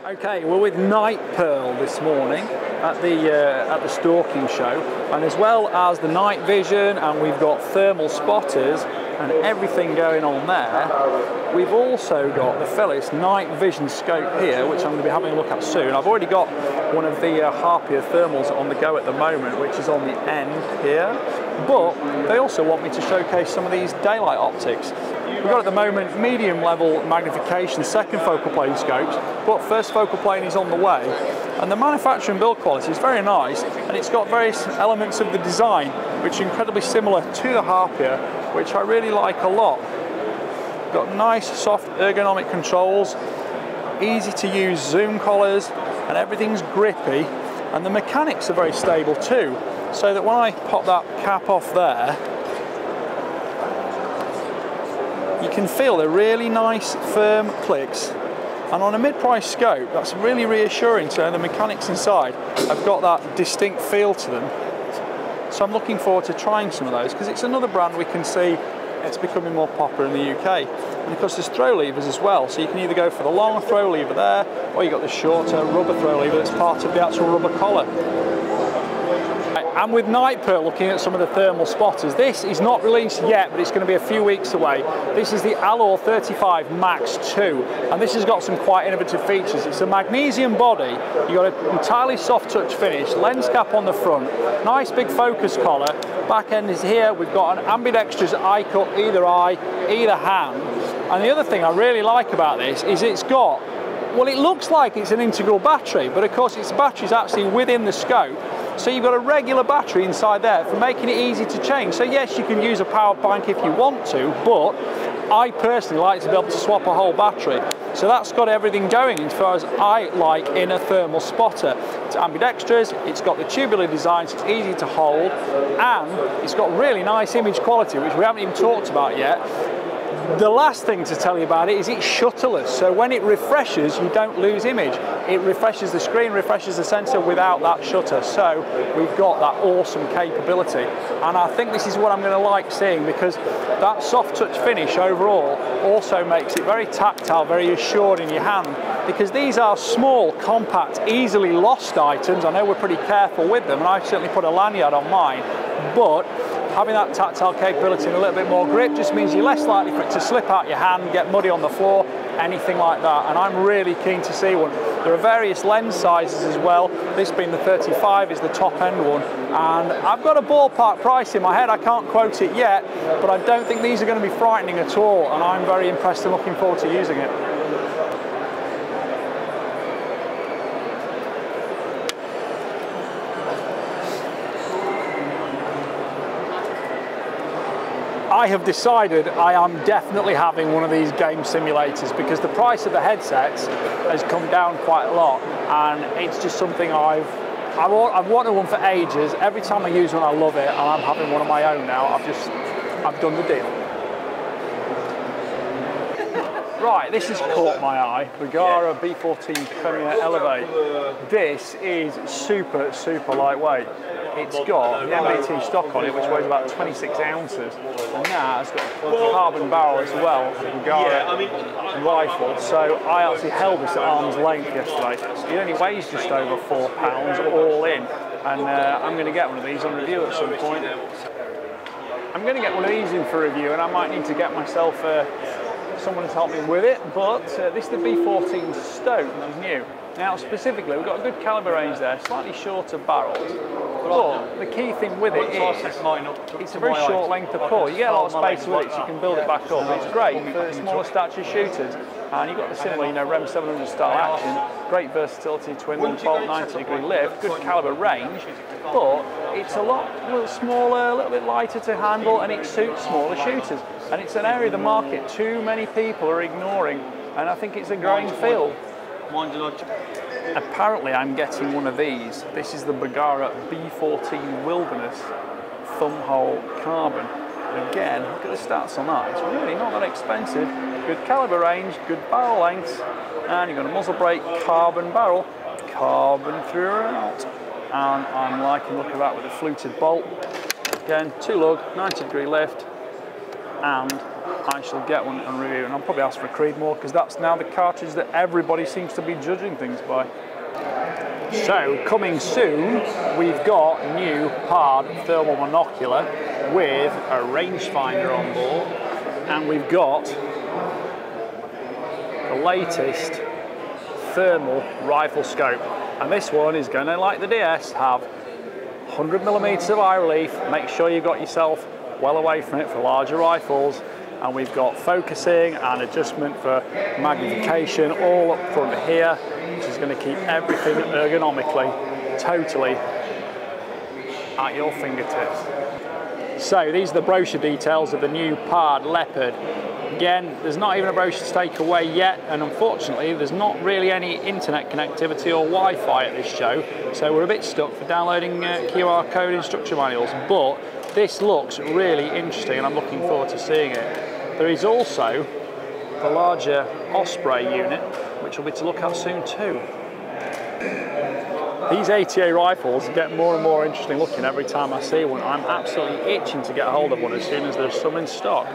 Okay, we're with Night Pearl this morning at the Stalking Show, and as well as the night vision, and we've got thermal spotters and everything going on there. We've also got the Philips night vision scope here, which I'm going to be having a look at soon. I've already got one of the Harpier thermals on the go at the moment, which is on the end here, but they also want me to showcase some of these daylight optics. We've got at the moment medium level magnification second focal plane scopes, but first focal plane is on the way. And the manufacturing build quality is very nice, and it's got various elements of the design which are incredibly similar to the Harpier, which I really like a lot. Got nice soft ergonomic controls, easy to use zoom collars, and everything's grippy, and the mechanics are very stable too, so that when I pop that cap off there, you can feel the really nice firm clicks, and on a mid-price scope that's really reassuring. So the mechanics inside have got that distinct feel to them, so I'm looking forward to trying some of those, because it's another brand we can see it's becoming more popular in the UK. And of course there's throw levers as well, so you can either go for the long throw lever there, or you've got the shorter rubber throw lever that's part of the actual rubber collar. And with Night Pearl, looking at some of the thermal spotters, this is not released yet, but it's going to be a few weeks away. This is the Alor 35 Max 2, and this has got some quite innovative features. It's a magnesium body, you've got an entirely soft touch finish, lens cap on the front, nice big focus collar, back end is here, we've got an ambidextrous eye cut, either eye, either hand. And the other thing I really like about this is it's got, well, it looks like it's an integral battery, but of course its battery's actually within the scope. So you've got a regular battery inside there for making it easy to change. So yes, you can use a power bank if you want to, but I personally like to be able to swap a whole battery. So that's got everything going as far as I like in a thermal spotter. It's ambidextrous, it's got the tubular design, so it's easy to hold, and it's got really nice image quality, which we haven't even talked about yet. The last thing to tell you about it is it's shutterless, so when it refreshes you don't lose image. It refreshes the screen, refreshes the sensor without that shutter, so we've got that awesome capability. And I think this is what I'm going to like seeing, because that soft touch finish overall also makes it very tactile, very assured in your hand, because these are small, compact, easily lost items. I know we're pretty careful with them, and I certainly put a lanyard on mine, but having that tactile capability and a little bit more grip just means you're less likely for it to slip out your hand, get muddy on the floor, anything like that. And I'm really keen to see one. There are various lens sizes as well. This being the 35 is the top end one. And I've got a ballpark price in my head. I can't quote it yet, but I don't think these are going to be frightening at all. And I'm very impressed and looking forward to using it. I have decided I am definitely having one of these game simulators, because the price of the headsets has come down quite a lot, and it's just something I've wanted one for ages. Every time I use one I love it, and I'm having one of my own now. I've done the deal. Right, this has caught my eye, Bagara B14 Premier Elevate. This is super, super lightweight. It's got the MAT stock on it, which weighs about 26 ounces, and that has got a carbon barrel as well, the Bagara rifle. So I actually held this at arm's length yesterday. It only weighs just over 4 pounds all in, and I'm going to get one of these on review at some point. I'm going to get one of these in for review, and I might need to get myself someone to help me with it, but this is the B14 Stoke, which is new. Now specifically, we've got a good caliber range there, slightly shorter barrels, but the key thing with it is it's a very short length of pull. You get a lot of space with it, so you can build it back up. It's great for smaller stature shooters, and you've got the similar, REM 700 style action, great versatility, twin bolt, 90-degree lift, good caliber range, but it's a little smaller, a little bit lighter to handle, and it suits smaller shooters. And it's an area of the market too many people are ignoring, and I think it's a growing field. Apparently I'm getting one of these. This is the Bagara B14 Wilderness thumbhole carbon. And again, look at the stats on that. It's really not that expensive. Good caliber range, good barrel length, and you've got a muzzle brake carbon barrel, carbon throughout. And I'm liking the look of that with a fluted bolt. Again, 2 lug, 90-degree lift. and I shall get one and review, and I'll probably ask for a Creedmoor because that's now the cartridge that everybody seems to be judging things by. So, coming soon, we've got new hard thermal monocular with a rangefinder on board, and we've got the latest thermal rifle scope. And this one is going to, like the DS, have 100mm of eye relief. Make sure you've got yourself well away from it for larger rifles. And we've got focusing and adjustment for magnification all up front here, which is going to keep everything ergonomically totally at your fingertips. So these are the brochure details of the new Pard Leopard. Again, there's not even a brochure to take away yet, and unfortunately there's not really any internet connectivity or Wi-Fi at this show, so we're a bit stuck for downloading QR code instruction manuals, but this looks really interesting and I'm looking forward to seeing it. There is also the larger Osprey unit, which will be to look at soon too. These ATA rifles get more and more interesting looking every time I see one. I'm absolutely itching to get hold of one as soon as there's some in stock.